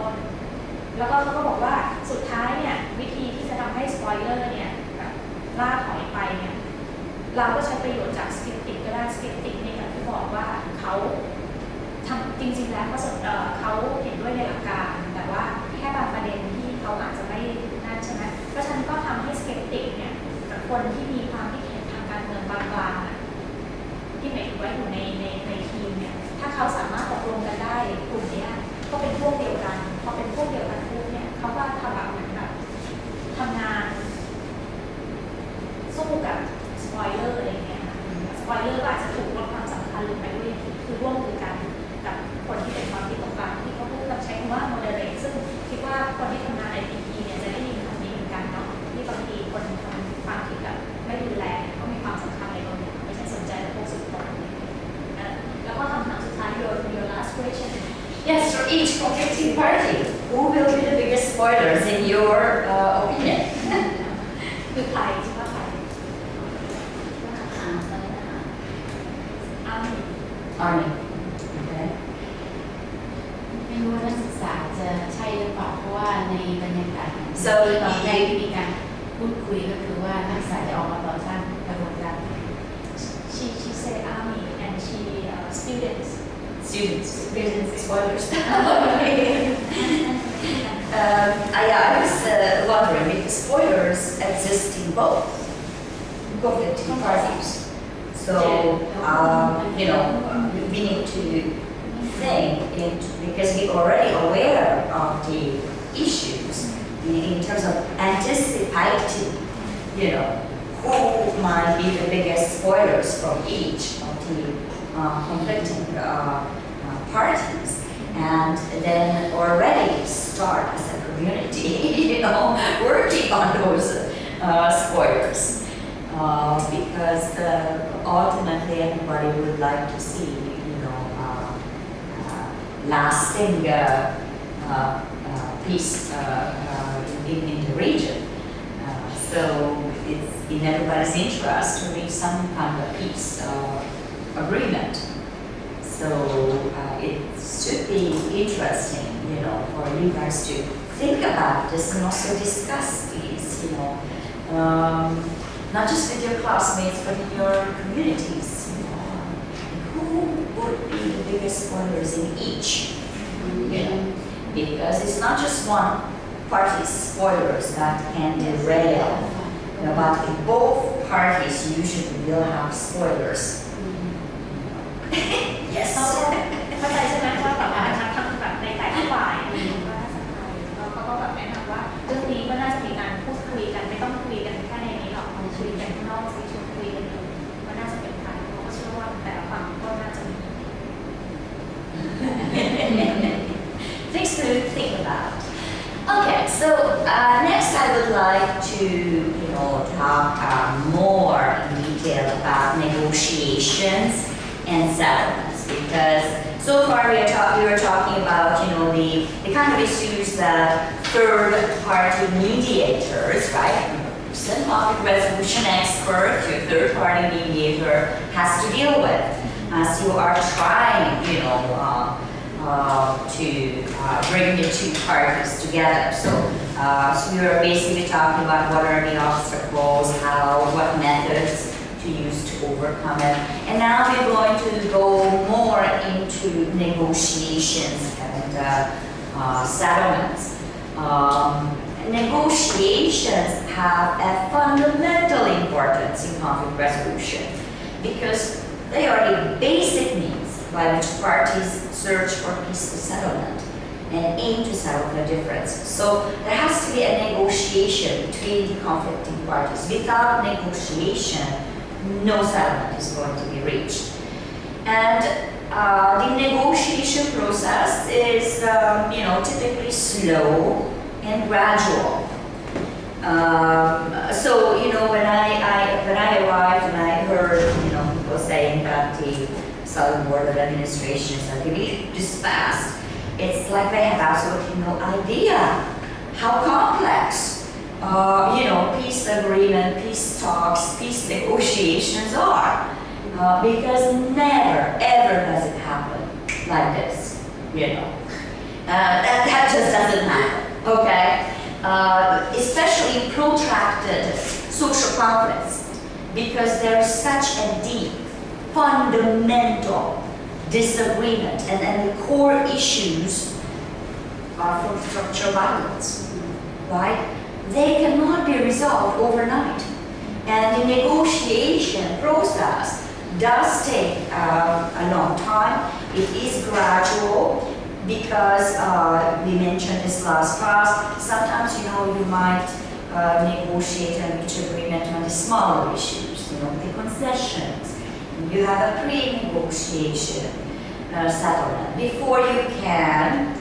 ต้นแล้วก็เขาก็บอกว่าสุดท้ายเนี่ยวิธีที่จะทำให้สปอยเลอร์เนี่ยล่าถอยไปเนี่ยเราก็ใช้ประโยชน์จากสกิปติกก็ได้สกิปติกเนี่ยอย่างที่บอกว่าเขาทำจริงๆแล้วเขาเห็นด้วยในหลักการแต่ว่าแค่บางประเด็นที่เขาอาจจะไม่นั่นใช่ไหมเพราะฉะนั้นก็ทำให้สกิปติกเนี่ยกับคนที่มีความคิดเห็นทางการเมืองบางๆที่หมายถึงว่าอยู่ในทีมเนี่ยถ้าเขาสามารถตกลงกันได้กลุ่มนี้ก็เป็นพวกเดียวกันพอเป็นพวกเดียวกันปุ๊บเนี่ยเขาก็ทำแบบเหมือนแบบทำงานสู้กับสปอยเลอร์อะไรเงี้ยค่ะสปอยเลอร์ก็อาจจะถูกลดความสำคัญลงไปด้วยคือร่วมมือกันกับคนที่เป็นความคิดตรงกลางที่เขาพูดกับใช้คำว่า moderate ซึ่งคิดว่าคนที่ทำงานใน IPT เนี่ยจะได้ยินคำนี้เหมือนกันเนาะที่บางทีคนทำความคิดแบบไม่รุนแรงก็มีความสำคัญในตรงนี้ไม่ใช่สนใจแต่พวกสุดโต่งแล้วก็คำถามสุดท้าย your last question. Yes, for each conflicting party, who will be the biggest spoilers in your opinion? คือใครใช่ไหมใครArmy. Okay. ไม่รู้ว่านักศึกษาจะใช่หรือเปล่าเพราะว่าในบรรยากาศตอนแรกที่มีการพูดคุยก็คือว่านักศึกษาจะออกมาต่อต้านกระบวนการ she said army and she students Spoilers. I was wondering if spoilers exist in both conflicting parties. So, we need to think because we're already aware of the issues in terms of anticipating, who might be the biggest spoilers from each of the conflicting parties, and then already start as a community, working on those spoilers. Because ultimately everybody would like to see, lasting peace in the region. So it's in everybody's interest to reach some kind of peace agreement. So it should be interesting, for you guys to think about this and also discuss these, not just with your classmates, but in your communities. Who would be the biggest spoilers in each? Because it's not just one party's spoilers that can derail, but in both parties usually will have spoilers. Yes. เข้าใจใช่ไหมว่าแบบทางแบบในแต่ละฝ่ายว่าน่าสนใจเขาก็แบบแนะนำว่าเรื่องนี้ก็น่าจะมีการพูดคุยกันไม่ต้องคุยกันแค่ในนี้หรอกมันคุยกันข้างนอกชวนคุยกันเลยว่าน่าจะเป็นใครเขาก็เชื่อว่าแต่ละฝั่งก็น่าจะมี Things to think about. Okay, so next I would like to, talk more in detail about negotiations and settlements, because so far we were talking about, the kind of issues that third-party mediators, right? Conflict resolution expert, your third-party mediator has to deal with as you are trying, to bring the two parties together. So we were basically talking about what are the obstacles, what methods to use to overcome it. And now we're going to go more into negotiations and settlements. Negotiations have a fundamental importance in conflict resolution because they are the basic means by which parties search for peaceful settlement and aim to settle their differences. So there has to be a negotiation between the conflicting parties. Without negotiation, no settlement is going to be reached. And the negotiation process is, typically slow and gradual. So, when I arrived and I heard, people saying that the Southern Border Administration is like, just fast. It's like they have absolutely no idea how complex, peace agreement, peace talks, peace negotiations are. Because never, ever does it happen like this, That just doesn't happen, okay? Especially protracted social conflicts, because there's such a deep, fundamental disagreement, and the core issues are from structural violence, right? They cannot be resolved overnight. And the negotiation process does take a long time. It is gradual because we mentioned this last class. Sometimes, you might negotiate and reach agreement on the smaller issues, the concessions. You have a pre-negotiation settlement before you can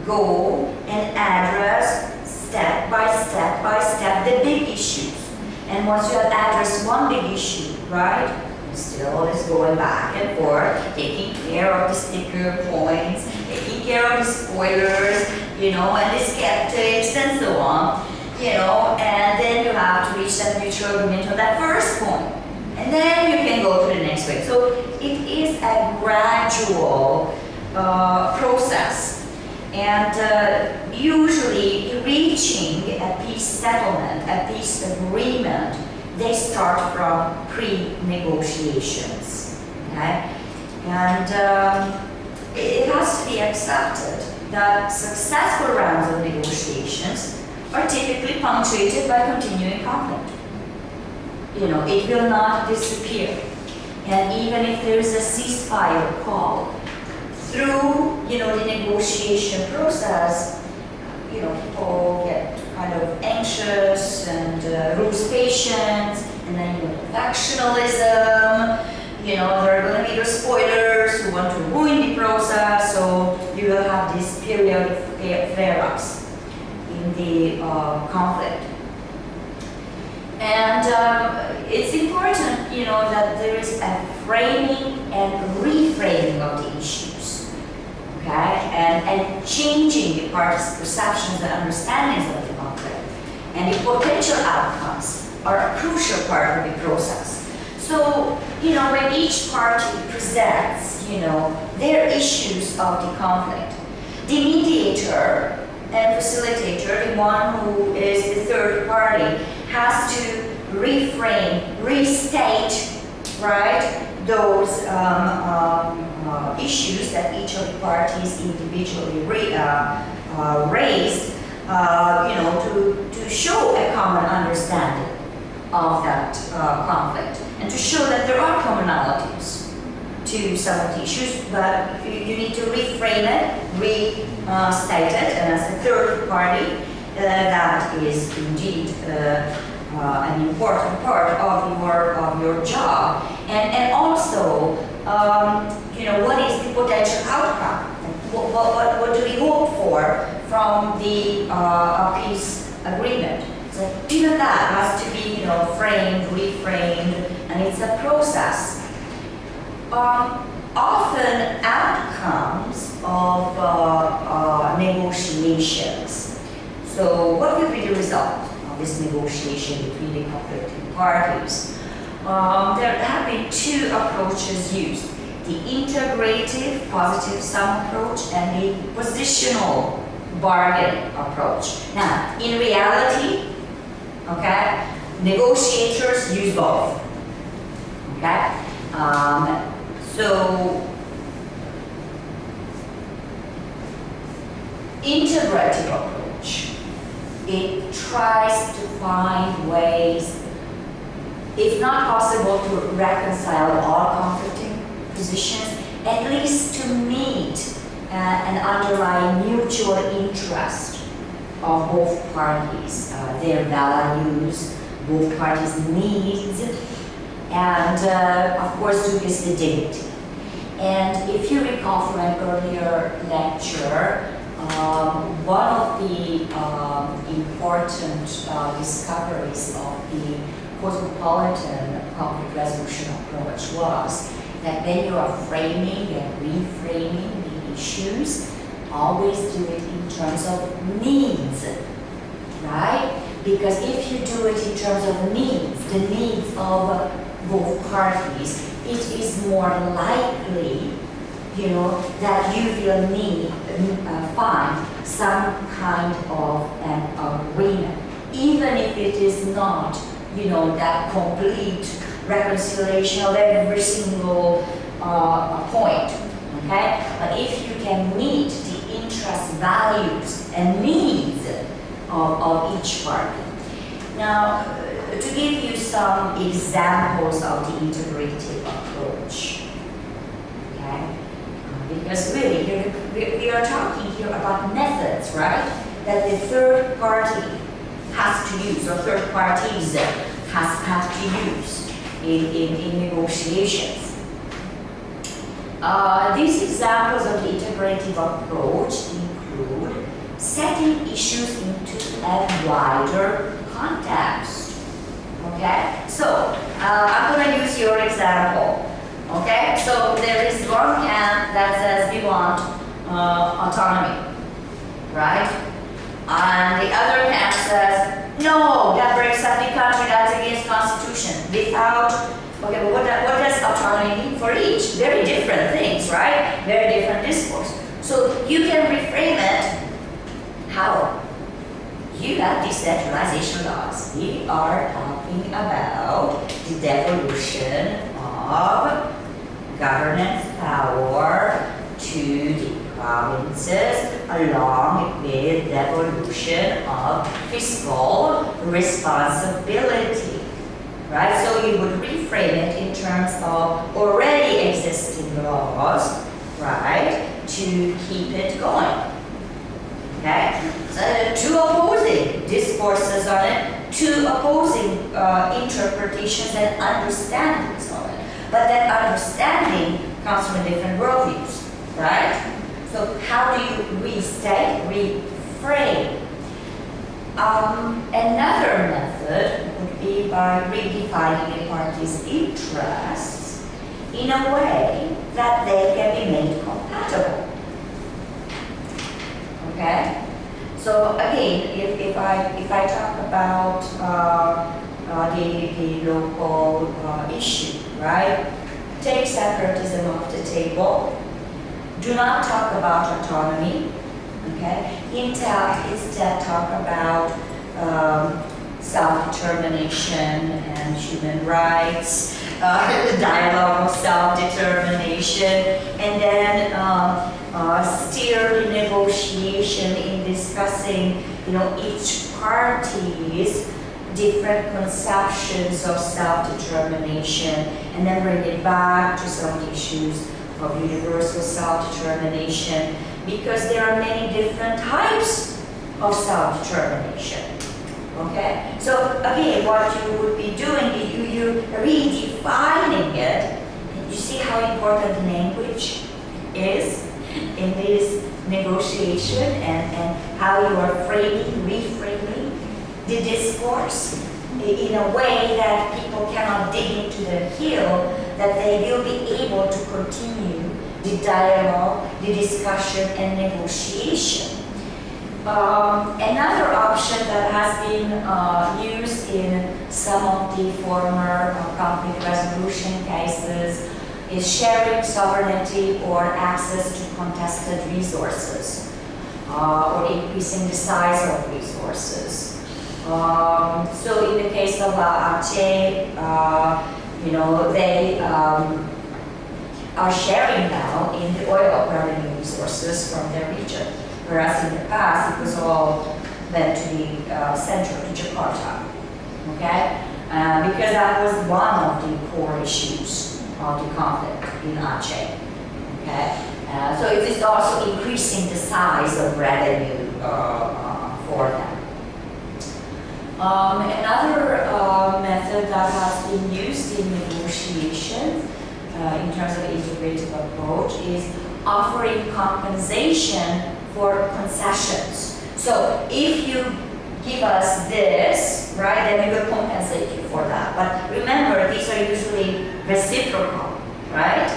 go and address step by step the big issues. And once you have addressed one big issue, right, you still is going back and forth, taking care of the sticker points, taking care of the spoilers, and the skeptics and so on, and then you have to reach that mutual agreement on that first point. And then you can go to the next way. So it is a gradual process. And usually reaching a peace settlement, a peace agreement, they start from pre-negotiations, okay? And it has to be accepted that successful rounds of negotiations are typically punctuated by continuing conflict. It will not disappear. And even if there is a ceasefire call, through, the negotiation process, people get kind of anxious and lose patience, and then factionalism, there are going to be the spoilers who want to ruin the process, so you will have these periodic flare-ups in the conflict. And it's important, that there is a framing and reframing of the issues, okay? And changing the parties' perceptions and understandings of the conflict. And the potential outcomes are a crucial part of the process. So, when each party presents, their issues of the conflict, the mediator and facilitator, the one who is the third party, has to reframe, restate, right, those issues that each of the parties individually raised, to show a common understanding of that conflict, and to show that there are commonalities to some of the issues, but you need to reframe it, restate it, and as a third party, that is indeed an important part of your job, and also what is the potential outcome? What do we hope for from the peace agreement? So even that has to be framed, reframed, and it's a process. Often outcomes of negotiations. So what will be the result of this negotiation between the conflicting parties? There have been two approaches used: the integrative positive sum approach and the positional bargain approach. Now, in reality, okay, negotiators use both. Okay, so integrative approach, it tries to find ways, if not possible to reconcile all conflicting positions, at least to meet an underlying mutual interest of both parties, their values, both parties' needs, and of course to this the dignity. And if you recall from an earlier lecture, one of the important discoveries of the cosmopolitan conflict resolution approach was that when you are framing and reframing the issues, always do it in terms of needs, right? Because if you do it in terms of needs, the needs of both parties, it is more likely that you will find some kind of an agreement, even if it is not, that complete reconciliation of every single point, okay? But if you can meet the interests, values, and needs of each party. Now, to give you some examples of the integrative approach, okay? Because really, we are talking here about methods, right? That the third party has to use, or third parties have to use in negotiations. These examples of the integrative approach include setting issues into a wider context. Okay? So, I'm going to use your example. Okay? So, there is one camp that says we want autonomy. Right? And the other camp says, no, that breaks up the country, that's against Constitution. Without, okay, but what does autonomy mean for each? Very different things, right? Very different discourse. So you can reframe it. How? You have decentralization laws. We are talking about the devolution of governance power to the provinces, along with devolution of fiscal responsibility, right? So you would reframe it in terms of already existing laws, right, to keep it going, okay? So two opposing discourses on it, two opposing interpretations and understandings of it. But that understanding comes from different worldviews, right? So how do you restate, reframe? Another method would be by redefining a party's interests in a way that they can be made compatible. Okay? So again, if I talk about the local issue, right? Take separatism off the table. Do not talk about autonomy, okay? Instead talk about self-determination and human rights, the dialogue of self-determination, and then steer the negotiation in discussing, each party's different conceptions of self-determination, and then bring it back to some issues of universal self-determination, because there are many different types of self-determination. Okay? So again, what you would be doing is you redefining it. You see how important language is in this negotiation, and how you are reframing the discourse in a way that people cannot dig into the heel, that they will be able to continue the dialogue, the discussion, and negotiation. Another option that has been used in some of the former conflict resolution cases is sharing sovereignty or access to contested resources, or increasing the size of resources. So in the case of Aceh, they are sharing now in the oil revenue resources from their region, whereas in the past it was all meant to be central to Jakarta, okay? Because that was one of the core issues of the conflict in Aceh, okay? So it is also increasing the size of revenue for them. Another method that has been used in negotiation in terms of integrative approach is offering compensation for concessions. So if you give us this, right, then we will compensate you for that. But remember, these are usually reciprocal, right?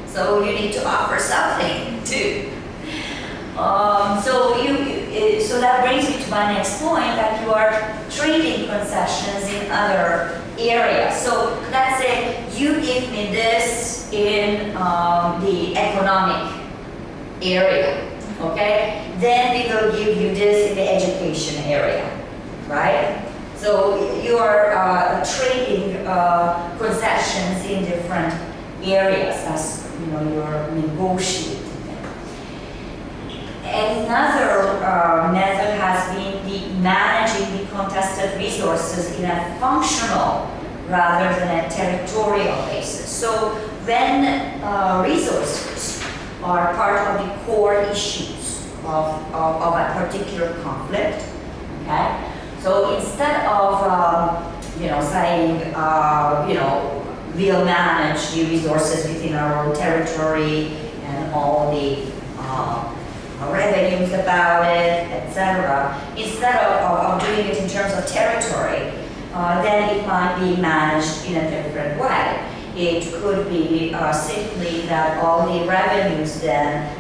So you need to offer something too. So that brings me to my next point, that you are trading concessions in other areas. So let's say you give me this in the economic area, okay? Then we will give you this in the education area, right? So you are trading concessions in different areas as you're negotiating. Another method has been the managing the contested resources in a functional rather than a territorial basis. So when resources are part of the core issues of a particular conflict, okay? So instead of saying we'll manage the resources within our own territory and all the revenues about it, etc. Instead of doing it in terms of territory, then it might be managed in a different way. It could be simply that all the revenues then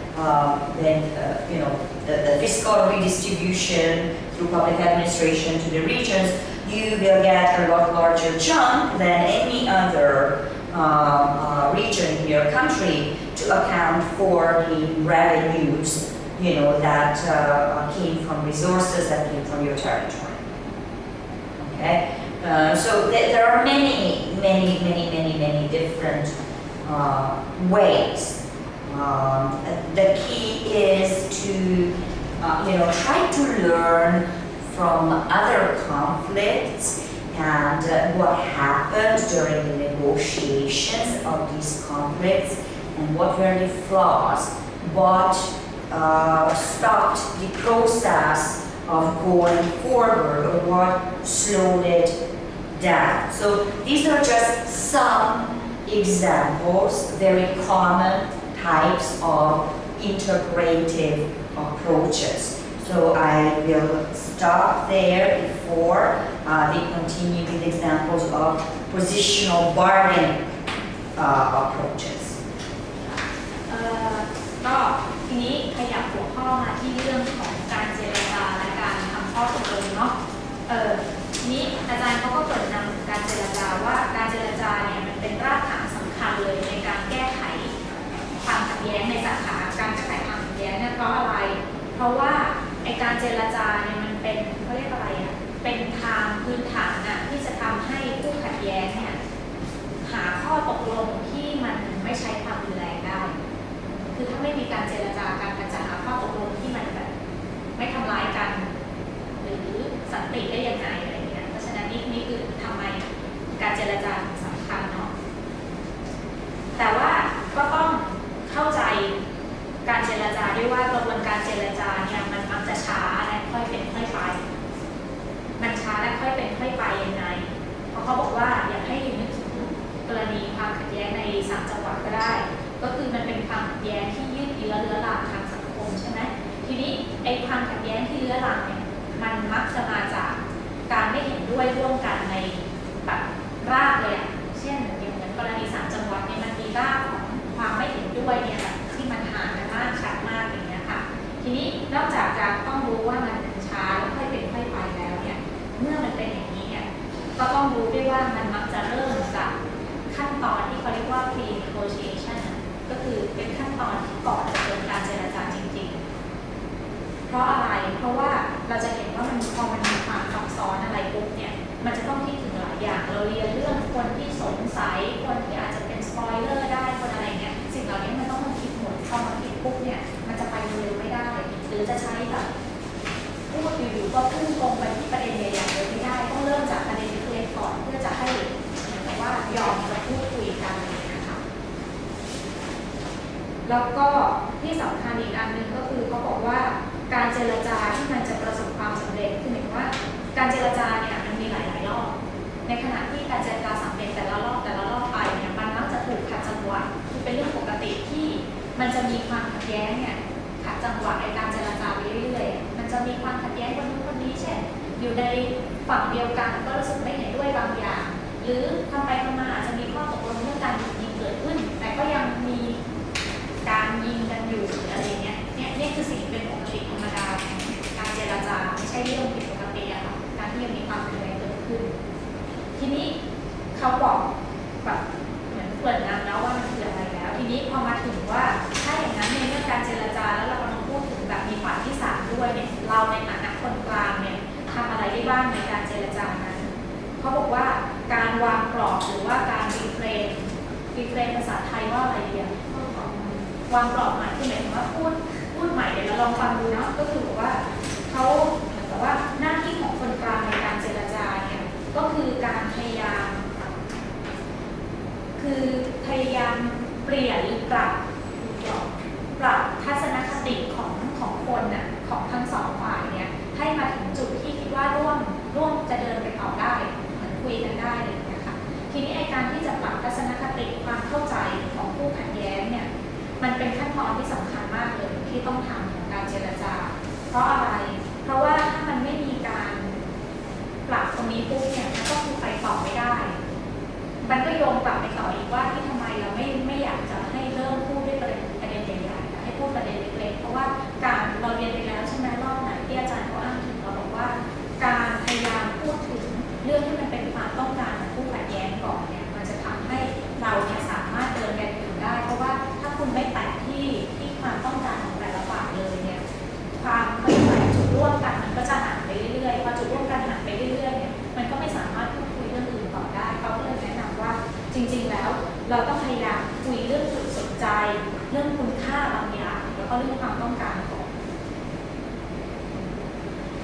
the fiscal redistribution through public administration to the regions, you will get a lot larger chunk than any other region in your country to account for the revenues that came from resources that came from your territory. Okay, so there are many different ways. The key is to try to learn from other conflicts and what happened during the negotiations of these conflicts and what were the flaws, what stopped the process of going forward or what slowed it down. So these are just some examples, very common types of integrative approaches. So I will stop there before we continue with examples of positional bargaining approaches. ก็ทีนี้ขยับหัวข้อมาที่เรื่องของการเจรจาและการทำข้อตกลงเนาะทีนี้อาจารย์เขาก็เปิดนำการเจรจาว่าการเจรจาเนี่ยมันเป็นรากฐานสำคัญเลยในการแก้ไขความขัดแย้งในสาขาการแก้ไขความขัดแย้งเนี่ยเพราะอะไรเพราะว่าไอการเจรจาเนี่ยมันเป็นเขาเรียกอะไรอ่ะเป็นทางพื้นฐานน่ะที่จะทำให้ผู้ขัดแย้งเนี่ยหาข้อตกลงที่มันไม่ใช้ความรุนแรงได้คือถ้าไม่มีการเจรจากันมันจะหาข้อตกลงที่มันแบบไม่ทำร้ายกันหรือสันติได้ยังไงอะไรอย่างเงี้ยเพราะฉะนั้นนี่คือทำไมการเจรจาสำคัญเนาะแต่ว่าก็ต้องเข้าใจการเจรจาด้วยว่ากระบวนการเจรจาเนี่ยมันมักจะช้าและค่อยเป็นค่อยไปมันช้าและค่อยเป็นค่อยไปยังไงเพราะเขาบอกว่าอยากให้นึกถึงกรณีความขัดแย้งใน3จังหวัดก็ได้ก็คือมันเป็นความขัดแย้งที่ยืดเยื้อเรื้อรังทางสังคมใช่ไหมทีนี้ไอ้ความขัดแย้งที่เรื้อรังเนี่ยมันมักจะมาจากการไม่เห็นด้วยร่วมกันในแบบรากเลยอ่ะเช่นอย่างเหมือนกรณี3จังหวัดเนี่ยมันมีรากของความไม่เห็นด้วยเนี่ยแบบที่มันห่างกันมากชัดมากอย่างเงี้ยค่ะทีนี้นอกจากจะต้องรู้ว่ามันช้าแล้วค่อยเป็นค่อยไปแล้วเนี่ยเมื่อมันเป็นอย่างนี้เนี่ยก็ต้องรู้ด้วยว่ามันมักจะเริ่มจากขั้นตอนที่เขาเรียกว่า pre-negotiation ก็คือเป็นขั้นตอนที่ก่อนจะเกิดการเจรจาจริงๆเพราะอะไรเพราะว่าเราจะเห็นว่ามันพอมันมีความซับซ้อนอะไรปุ๊บเนี่ยมันจะต้องคิดถึงหลายอย่างเราเรียนเรื่องคนที่สงสัยคนที่อาจจะเป็นสปอยเลอร์ได้คนอะไรเงี้ยสิ่งเหล่านี้มันต้องมาคิดหมดพอมาคิดปุ๊บเนี่ยมันจะไปเร็วไม่ได้หรือจะใช้แบบพูดอยู่ๆก็พุ่งตรงไปที่ประเด็นใหญ่ๆเลยไม่ได้ต้องเริ่มจากประเด็นเล็กๆก่อนเพื่อจะให้เหมือนกับว่ายอมจะพูดคุยกันเลยนะคะแล้วก็ที่สำคัญอีกอันนึงก็คือเขาบอกว่าการเจรจาที่มันจะประสบความสำเร็จคือหมายถึงว่าการเจรจาเนี่ยมันมีหลายๆรอบในขณะที่การเจรจาสำเร็จแต่ละรอบไปเนี่ยมันมักจะถูกขัดจังหวะคือเป็นเรื่องปกติที่มันจะมีความขัดแย้งเนี่ยขัดจังหวะในการเจรจาไปเรื่อยๆมันจะมีความขัดแย้งคนนู้นคนนี้เช่นอยู่ในฝั่งเดียวกันก็รู้สึกไม่เห็นด้วยบางอย่างหรือทำไปทำมาอาจจะมีข้อตกลงเรื่องการหยุดยิงเกิดขึ้นแต่ก็ยังมีการยิงกันอยู่อะไรเงี้ยนี่คือสิ่งเป็นปกติธรรมดาของการเจรจาไม่ใช่เรื่องผิดปกติอะค่ะการที่ยังมีความขัดแย้งเกิดขึ้นทีนี้เขาบอกแบบ เราในฐานะคนกลางเนี่ยทำอะไรได้บ้างในการเจรจานั้นเขาบอกว่าการวางกรอบหรือว่าการรีเฟรมภาษาไทยว่าอะไรเดียววางกรอบหมายคือหมายถึงว่าพูดใหม่เดี๋ยวเราลองฟังดูเนาะก็คือบอกว่าเขาเหมือนกับว่าหน้าที่ของคนกลางในการเจรจาเนี่ยก็คือการพยายามเปลี่ยนหรือปรับทัศนคติของคนน่ะของทั้งสองฝ่ายเนี่ยให้มาถึงจุดที่คิดว่าร่วมจะเดินไปต่อได้เหมือนคุยกันได้เลยนะคะทีนี้ไอ้การที่จะปรับทัศนคติความเข้าใจของผู้ขัดแย้งเนี่ยมันเป็นขั้นตอนที่สำคัญมากเลยที่ต้องทำของการเจรจาเพราะอะไรเพราะว่าถ้ามันไม่มีการปรับตรงนี้ปุ๊บเนี่ยมันก็คือไปต่อไม่ได้มันก็โยงกลับไปต่ออีกว่าที่ทำไมเราไม่อยากจะให้เริ่มพูดด้วยประเด็นใหญ่ๆให้พูดประเด็นเล็กๆเพราะว่าการเราเรียนไปแล้วใช่ไหมรอบไหนที่อาจารย์เขาอ้างถึงเราบอกว่าการพยายามพูดถึงเรื่องที่มันเป็นความต้องการของผู้ขัดแย้งก่อนเนี่ยมันจะทำให้เราเนี่ยสามารถเดินกันถึงได้เพราะว่าถ้าคุณไม่แตะที่ความต้องการของแต่ละฝ่ายเลยเนี่ยความเข้าใจจุดร่วมกันมันก็จะห่างไปเรื่อยๆพอจุดร่วมกันห่างไปเรื่อยๆเนี่ยมันก็ไม่สามารถพูดคุยเรื่องอื่นต่อได้เขาก็เลยแนะนำว่าจริงๆแล้วเราต้องพยายามคุยเรื่องจุดสนใจเรื่องคุณค่าบางอย่างแล้วก็เรื่องความต้องการก่อน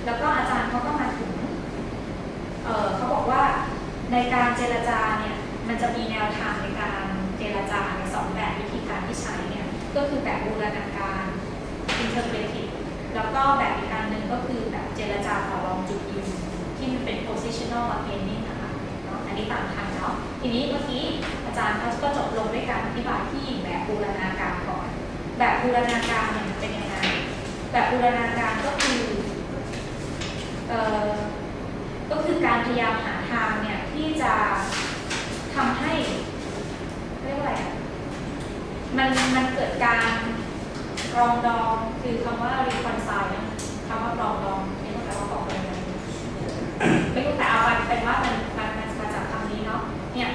แล้วก็อาจารย์เขาก็มาถึงเขาบอกว่าในการเจรจาเนี่ยมันจะมีแนวทางในการเจรจาใน2แบบวิธีการที่ใช้เนี่ยก็คือแบบบูรณาการ interpretive แล้วก็แบบอีกการหนึ่งก็คือแบบเจรจาต่อรองจุดยืนที่มันเป็น positional bargaining นะคะเนาะอันนี้ตามทันเนาะทีนี้เมื่อกี้อาจารย์เขาก็จบลงด้วยการอธิบายที่แบบบูรณาการก่อนแบบบูรณาการเนี่ยมันเป็นยังไงแบบบูรณาการก็คือการพยายามหาทางเนี่ยที่จะทำให้เรียกว่าอะไรมันเกิดการปรองดองคือคำว่า reconcile นะคำว่าปรองดองไม่รู้แต่ว่าบอกอะไรไม่รู้แต่เอาเป็นว่ามันมาจากคำนี้เนาะเนี่ย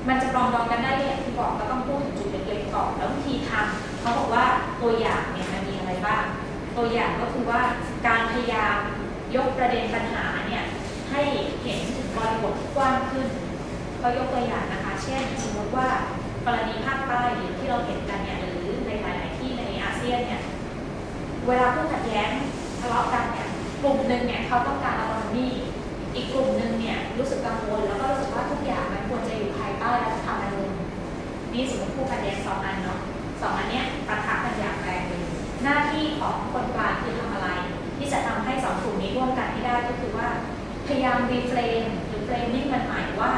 มันจะปรองดองกันได้อย่างที่บอกก็ต้องพูดถึงจุดเล็กๆก่อนแล้ววิธีทำเขาบอกว่าตัวอย่างเนี่ยมันมีอะไรบ้างตัวอย่างก็คือว่าการพยายามยกประเด็นปัญหาเนี่ยให้เห็นถึงบริบทกว้างขึ้นก็ยกตัวอย่างนะคะเช่นสมมติว่ากรณีภาคใต้ที่เราเห็นกันเนี่ยหรือในหลายๆที่ในอาเซียนเนี่ยเวลาผู้ขัดแย้งทะเลาะกันเนี่ยกลุ่มหนึ่งเนี่ยเขาต้องการออโตโนมีอีกกลุ่มหนึ่งเนี่ยรู้สึกกังวลแล้วก็รู้สึกว่าทุกอย่างมันควรจะอยู่ภายใต้รัฐธรรมนูญนี่สมมติผู้ขัดแย้ง2 อันเนาะ2 อันเนี้ยปะทะกันอย่างแรงเลยหน้าที่ของคนกลางคือทำอะไรที่จะทำให้2 กลุ่มนี้ร่วมกันให้ได้ก็คือว่าพยายามรีเฟรมหรือเฟรมนิ่งมันหมายว่า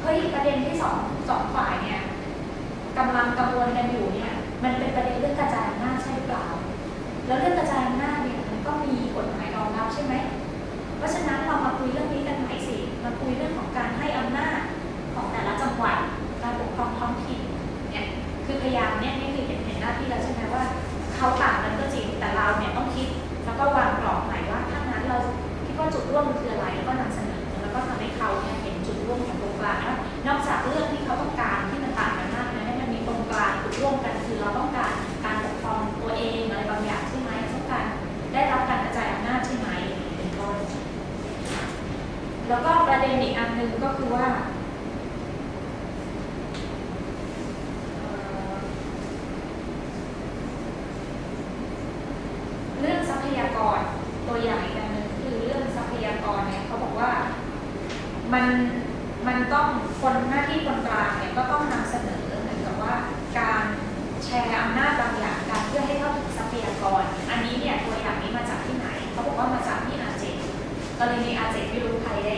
เฮ้ยประเด็นที่สองฝ่ายเนี่ยกำลังกังวลกันอยู่เนี่ยมันเป็นประเด็นเรื่องกระจายอำนาจใช่หรือเปล่าแล้วเรื่องกระจายอำนาจเนี่ยมันก็มีกฎหมายรองรับใช่ไหมเพราะฉะนั้นเรามาคุยเรื่องนี้กันใหม่สิมาคุยเรื่องของการให้อำนาจของแต่ละจังหวัดการปกครองท้องถิ่นเนี่ยคือพยายามเนี่ยนี่คือเห็นหน้าที่แล้วใช่ไหมว่าเขาต่างกันก็จริงแต่เราเนี่ยต้องคิดแล้วก็วางกรอบใหม่ว่าถ้างั้นเราคิดว่าจุดร่วมมันคืออะไรแล้วก็นำเสนอแล้วก็ทำให้เขาเนี่ยเห็นจุดร่วมของตรงกลางว่านอกจากเรื่องที่เขาต้องการที่มันต่างกันมากนะให้มันมีตรงกลางจุดร่วมกันคือเราต้องการการปกครองตัวเองอะไรบางอย่างใช่ไหมต้องการได้รับการกระจายอำนาจใช่ไหมเป็นต้นแล้วก็ประเด็นอีกอันหนึ่งก็คือว่าเรื่องทรัพยากรตัวอย่างอีกอันหนึ่งคือเรื่องทรัพยากรเนี่ยเขาบอกว่ามันต้องคนหน้าที่คนกลางเนี่ยก็ต้องนำเสนอเหมือนกับว่าการแชร์อำนาจบางอย่างกันเพื่อให้เข้าถึงทรัพยากรอันนี้เนี่ยตัวอย่างนี้มาจากที่ไหนเขาบอกว่ามาจากที่อาเจกรณีอาเจไม่รู้ใครได้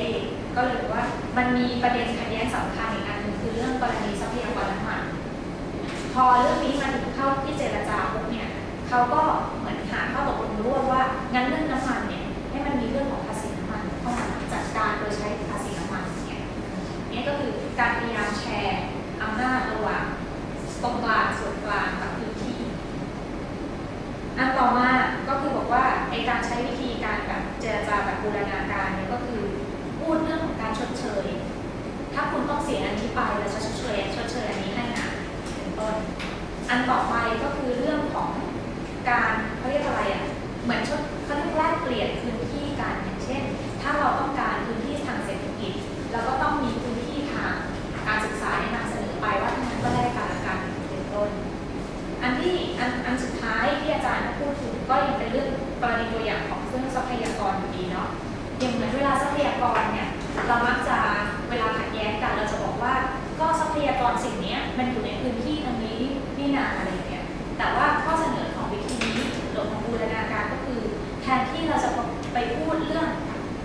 ก็เลยว่ามันมีประเด็นขัดแย้งสำคัญอีกอันหนึ่งคือเรื่องกรณีทรัพยากรน้ำมันพอเรื่องนี้มาถึงเข้าที่เจรจาปุ๊บเนี่ยเขาก็เหมือนหาข้อตกลงร่วมว่างั้นเรื่องน้ำมันเนี่ยให้มันมีเรื่องของภาษีน้ำมันเข้ามาจัดการโดยใช้ภาษีน้ำมันเนี่ยนี่ก็คือการพยายามแชร์อำนาจระหว่างตรงกลางส่วนกลางกับพื้นที่อันต่อมาก็คือบอกว่าในการใช้วิธีการแบบเจรจาแบบบูรณาการเนี่ยก็คือพูดเรื่องของการชดเชยถ้าคุณต้องเสียอันนี้ไปเราจะชดเชยอันนี้ให้นะเป็นต้นอันต่อไปก็คือเรื่องของการเขาเรียกอะไรอ่ะเหมือนชด กรณีตัวอย่างของเรื่องทรัพยากรอยู่ดีเนาะอย่างเหมือนเวลาทรัพยากรเนี่ยเรามักจะเวลาขัดแย้งกันเราจะบอกว่าก็ทรัพยากรสิ่งนี้มันอยู่ในพื้นที่ตรงนี้นี่นาอะไรเงี้ยแต่ว่าข้อเสนอของวิธีนี้หรือของบูรณาการก็คือแทนที่เราจะไปพูดเรื่อง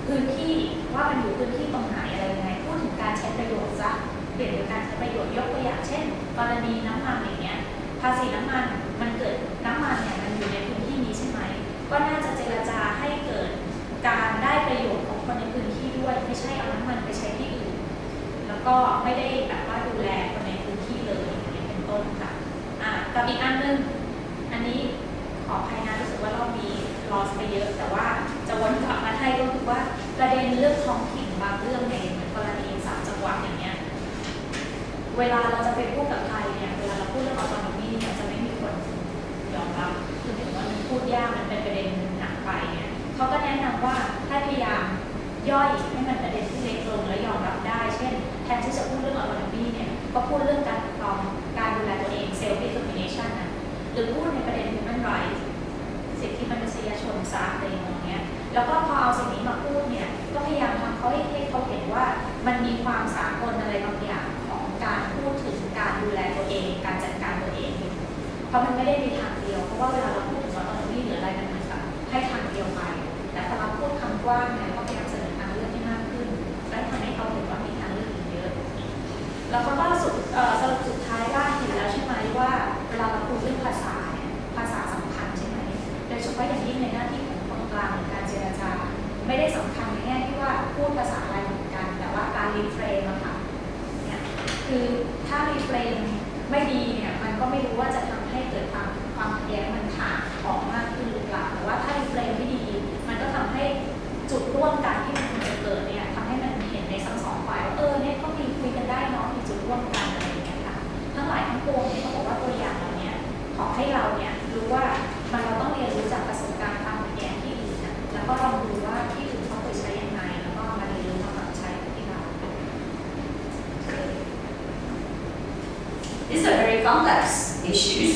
พื้นที่ว่ามันอยู่พื้นที่ตรงไหนอะไรยังไงพูดถึงการใช้ประโยชน์ซะเปลี่ยนเป็นการใช้ประโยชน์ยกตัวอย่างเช่นกรณีน้ำมันอย่างเงี้ยภาษีน้ำมันมันเกิดน้ำมันเนี่ยมันอยู่ในพื้นที่นี้ใช่ไหมก็น่าจะเจรจาให้เกิดการได้ประโยชน์ของคนในพื้นที่ด้วยไม่ใช่เอาน้ำมันไปใช้ที่อื่นแล้วก็ไม่ได้แบบว่าดูแลคนในพื้นที่เลยอย่างนี้เป็นต้นค่ะกับอีกอันนึงอันนี้ขออภัยนะรู้สึกว่าเรามีลอสไปเยอะแต่ว่าจะวนกลับมาให้ก็คือว่าประเด็นเรื่องท้องถิ่นบางเรื่องในเหมือนกรณี3 จังหวัดอย่างเงี้ยเวลาเราจะไปพูดกับใครเนี่ยเวลาเราพูดเรื่องออโตโนมีเนี่ยจะไม่มีคนยอมรับคือถึงว่ามันพูดยากมันเป็นประเด็นหนักไปเนี่ยเขาก็แนะนำว่าให้พยายามย่อยให้มันประเด็นที่เล็กลงและยอมรับได้เช่นแทนที่จะพูดเรื่องออโตโนมีเนี่ยก็พูดเรื่องการปกครองการดูแลตัวเอง self determination นะหรือพูดในประเด็น human rights สิทธิมนุษยชนซะอะไรอย่างเงี้ยแล้วก็พอเอาสิ่งนี้มาพูดเนี่ยก็พยายามทำเขาให้เขาเห็นว่ามันมีความสากลอะไรบางอย่างของการพูดถึงการดูแลตัวเองการจัดการตัวเองเพราะมันไม่ได้มีทางเดียวเพราะว่าเวลาเราพูดถึงออโตโนมีหรืออะไรมันเหมือนกับให้ทางเดียวไปแต่พอเราพูดคำกว้างเนี่ยก็พยายามเสนอทางเลือกให้มากขึ้นและทำให้เขาเห็นว่ามีทางเลือกอีกเยอะแล้วก็สรุปสุดท้ายว่าเห็นแล้วใช่ไหมว่าเวลาเราพูดเรื่องภาษาเนี่ยภาษาสำคัญใช่ไหมโดยเฉพาะอย่างยิ่งในหน้าที่ของคนกลางในการเจรจาไม่ได้สำคัญในแง่ที่ว่าพูดภาษาอะไรเหมือนกันแต่ว่าการรีเฟรมอะค่ะเนี่ยคือถ้ารีเฟรมไม่ดีเนี่ยมันก็ไม่รู้ว่าจะทำให้เกิดความขัดแย้งมันถากออกมากขึ้นหรือเปล่าแต่ว่าถ้ารีเฟรมไม่ดีมันก็ทำให้จุดร่วมกันที่มันจะเกิดเนี่ยทำให้มันเห็นในทั้งสองฝ่ายว่าเนี่ยก็มีคุยกันได้เนาะมีจุดร่วมกันอะไรอย่างเงี้ยค่ะทั้งหลายทั้งปวงเนี่ยเขาบอกว่าตัวอย่างเราเนี่ยขอให้เราเนี่ยรู้ว่าเราต้องเรียนรู้จากประสบการณ์ความขัดแย้งที่อื่นนะแล้วก็ลองดูว่าที่อื่นเขาเคยใช้ยังไงแล้วก็มาเรียนรู้มาปรับใช้ที่เรา These are very complex issues.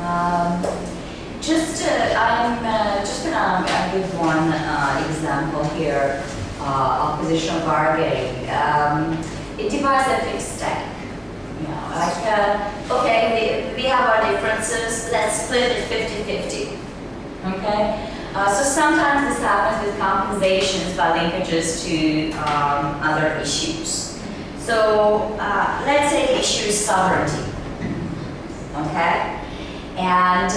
I'm just gonna give one example here. Oppositional bargaining. It divides a fixed stake. You know, like okay, we have our differences. Let's split it 50-50. Okay. So sometimes this happens with compensations by linkages to other issues. So let's say the issue is sovereignty. Okay. And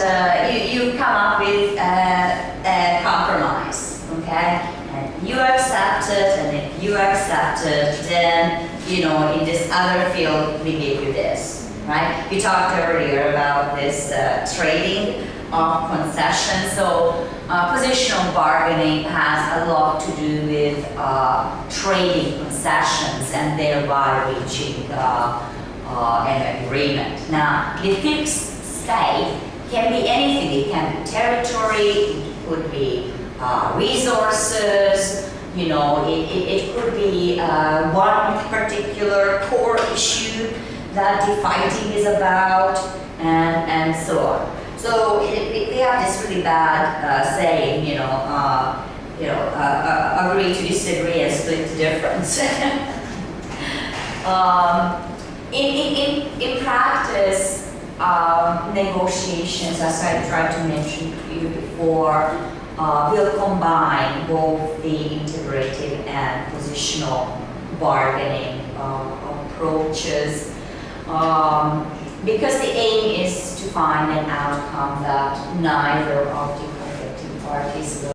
you come up with a compromise, okay? And you accept it, and if you accept it, then, you know, in this other field, we give you this, right? We talked earlier about this trading of concessions. So positional bargaining has a lot to do with trading concessions and thereby reaching an agreement. Now, the fixed stake can be anything. It can be territory, it could be resources, you know, it could be one particular core issue that the fighting is about, and so on. So we have this really bad saying, agree to disagree and split the difference. In practice, negotiations, as I tried to mention to you before, will combine both the integrative and positional bargaining approaches, because the aim is to find an outcome that neither of the conflicting parties will